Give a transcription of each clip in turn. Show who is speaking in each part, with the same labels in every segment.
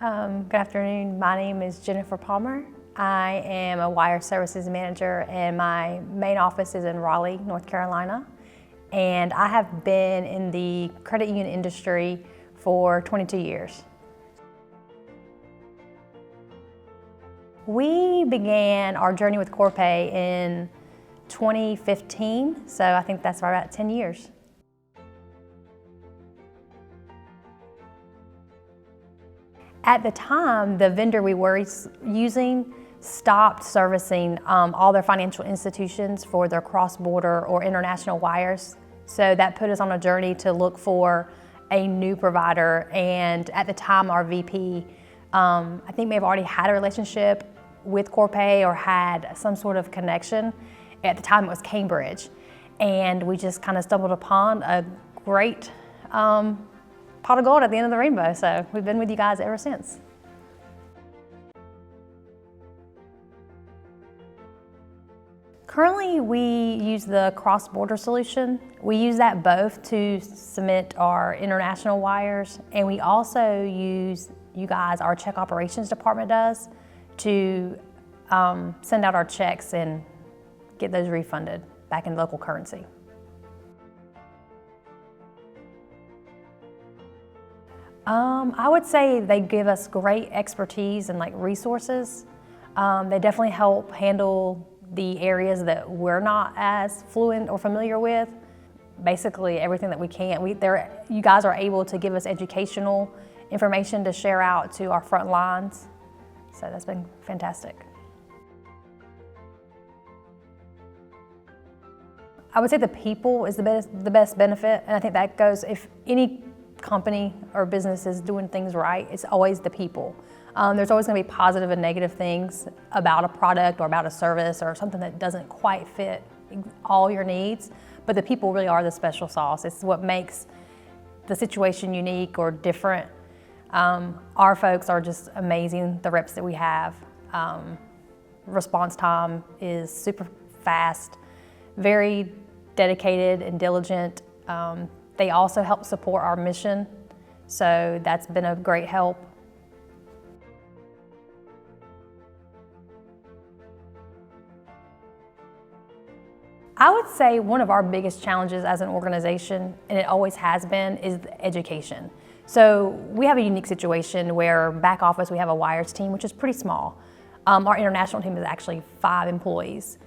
Speaker 1: Good afternoon. My name is Jennifer Palmer. I am a wire services manager and my main office is in Raleigh, North Carolina. And I have been in the credit union industry for 22 years. We began our journey with Corpay in 2015, so I think that's about 10 years. At the time, the vendor we were using stopped servicing all their financial institutions for their cross-border or international wires. So that put us on a journey to look for a new provider. And at the time, our VP, I think may have already had a relationship with Corpay or had some sort of connection. At the time, it was Cambridge. And we just kind of stumbled upon a great pot of gold at the end of the rainbow, so we've been with you guys ever since. Currently, we use the cross-border solution. We use that both to submit our international wires, and we also use you guys, our check operations department does, to send out our checks and get those refunded back in local currency. I would say they give us great expertise and resources. They definitely help handle the areas that we're not as fluent or familiar with. Basically everything that we can. You guys are able to give us educational information to share out to our front lines. So that's been fantastic. I would say the people is the best benefit, and I think that goes, if any company or business is doing things right, it's always the people. There's always going to be positive and negative things about a product or about a service or something that doesn't quite fit all your needs, but the people really are the special sauce. It's what makes the situation unique or different. Our folks are just amazing, the reps that we have. Response time is super fast, very dedicated and diligent. They also help support our mission, so that's been a great help. I would say one of our biggest challenges as an organization, and it always has been, is education. So we have a unique situation where back office we have a wires team, which is pretty small. Our international team is actually 5 employees.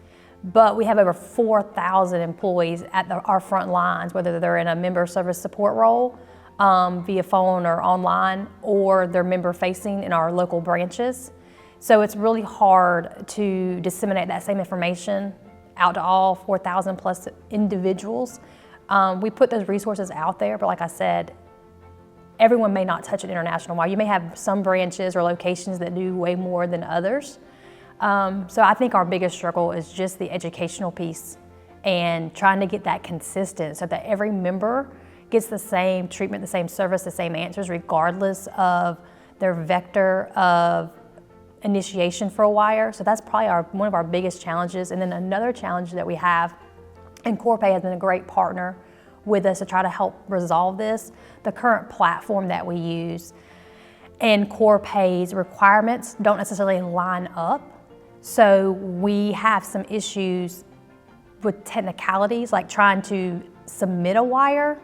Speaker 1: But we have over 4,000 employees at our front lines, whether they're in a member service support role via phone or online, or they're member facing in our local branches. So it's really hard to disseminate that same information out to all 4,000 plus individuals. We put those resources out there, but like I said, everyone may not touch an international wire. You may have some branches or locations that do way more than others. So I think our biggest struggle is just the educational piece and trying to get that consistent so that every member gets the same treatment, the same service, the same answers, regardless of their vector of initiation for a wire. So that's probably one of our biggest challenges. And then another challenge that we have, and Corpay has been a great partner with us to try to help resolve this, the current platform that we use and Corpay's requirements don't necessarily line up. So we have some issues with technicalities, like trying to submit a wire,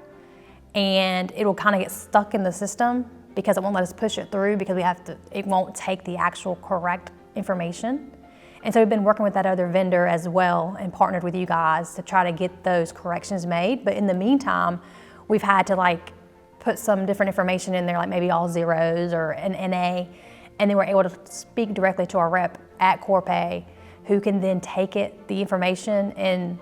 Speaker 1: and it'll kind of get stuck in the system because it won't let us push it through because it won't take the actual correct information. And so we've been working with that other vendor as well and partnered with you guys to try to get those corrections made. But in the meantime, we've had to put some different information in there, like maybe all zeros or an NA, and then we're able to speak directly to our rep at Corpay, who can then take the information and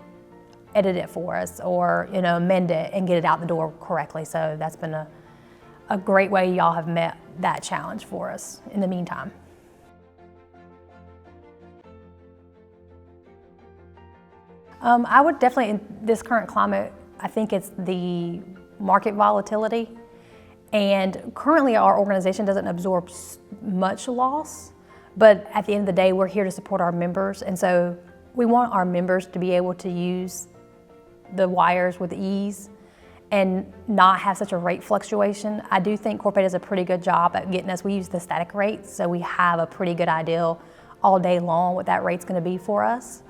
Speaker 1: edit it for us or amend it and get it out the door correctly. So that's been a great way y'all have met that challenge for us in the meantime. I would definitely, in this current climate, I think it's the market volatility. And currently our organization doesn't absorb much loss, but at the end of the day, we're here to support our members. And so we want our members to be able to use the wires with ease and not have such a rate fluctuation. I do think Corpay does a pretty good job at getting us, we use the static rates, so we have a pretty good idea all day long what that rate's gonna be for us.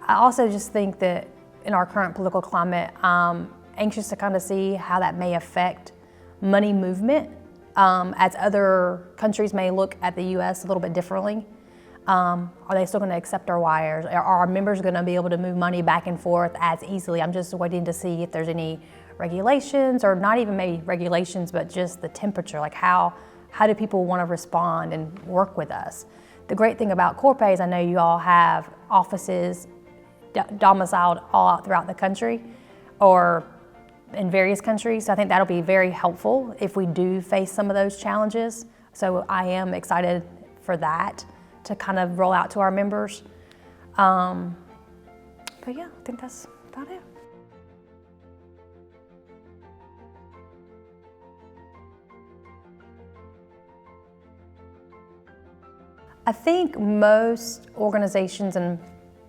Speaker 1: I also just think that in our current political climate, I'm anxious to kind of see how that may affect money movement, as other countries may look at the US a little bit differently. Are they still gonna accept our wires? Are our members gonna be able to move money back and forth as easily? I'm just waiting to see if there's any regulations, or not even maybe regulations, but just the temperature, like how do people wanna respond and work with us? The great thing about Corpay is I know you all have offices domiciled all out throughout the country or in various countries. So I think that'll be very helpful if we do face some of those challenges. So I am excited for that to kind of roll out to our members. But yeah, I think that's about it. I think most organizations in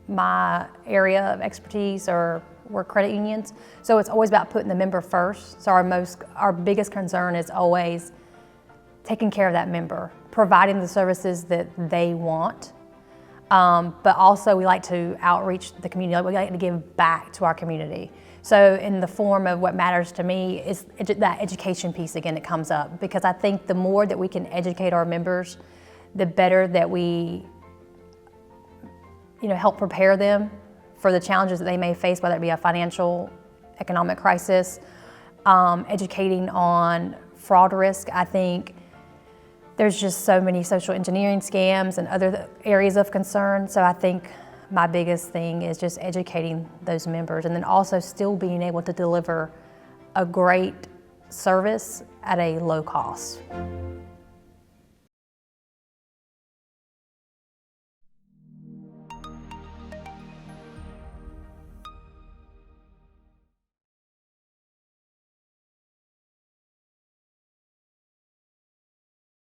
Speaker 1: my area of expertise were credit unions. So it's always about putting the member first. So our biggest concern is always taking care of that member, providing the services that they want. But also we like to outreach the community. We like to give back to our community. So in the form of what matters to me is that education piece again that comes up, because I think the more that we can educate our members, the better that we help prepare them for the challenges that they may face, whether it be a financial, economic crisis, educating on fraud risk. I think there's just so many social engineering scams and other areas of concern. So I think my biggest thing is just educating those members, and then also still being able to deliver a great service at a low cost.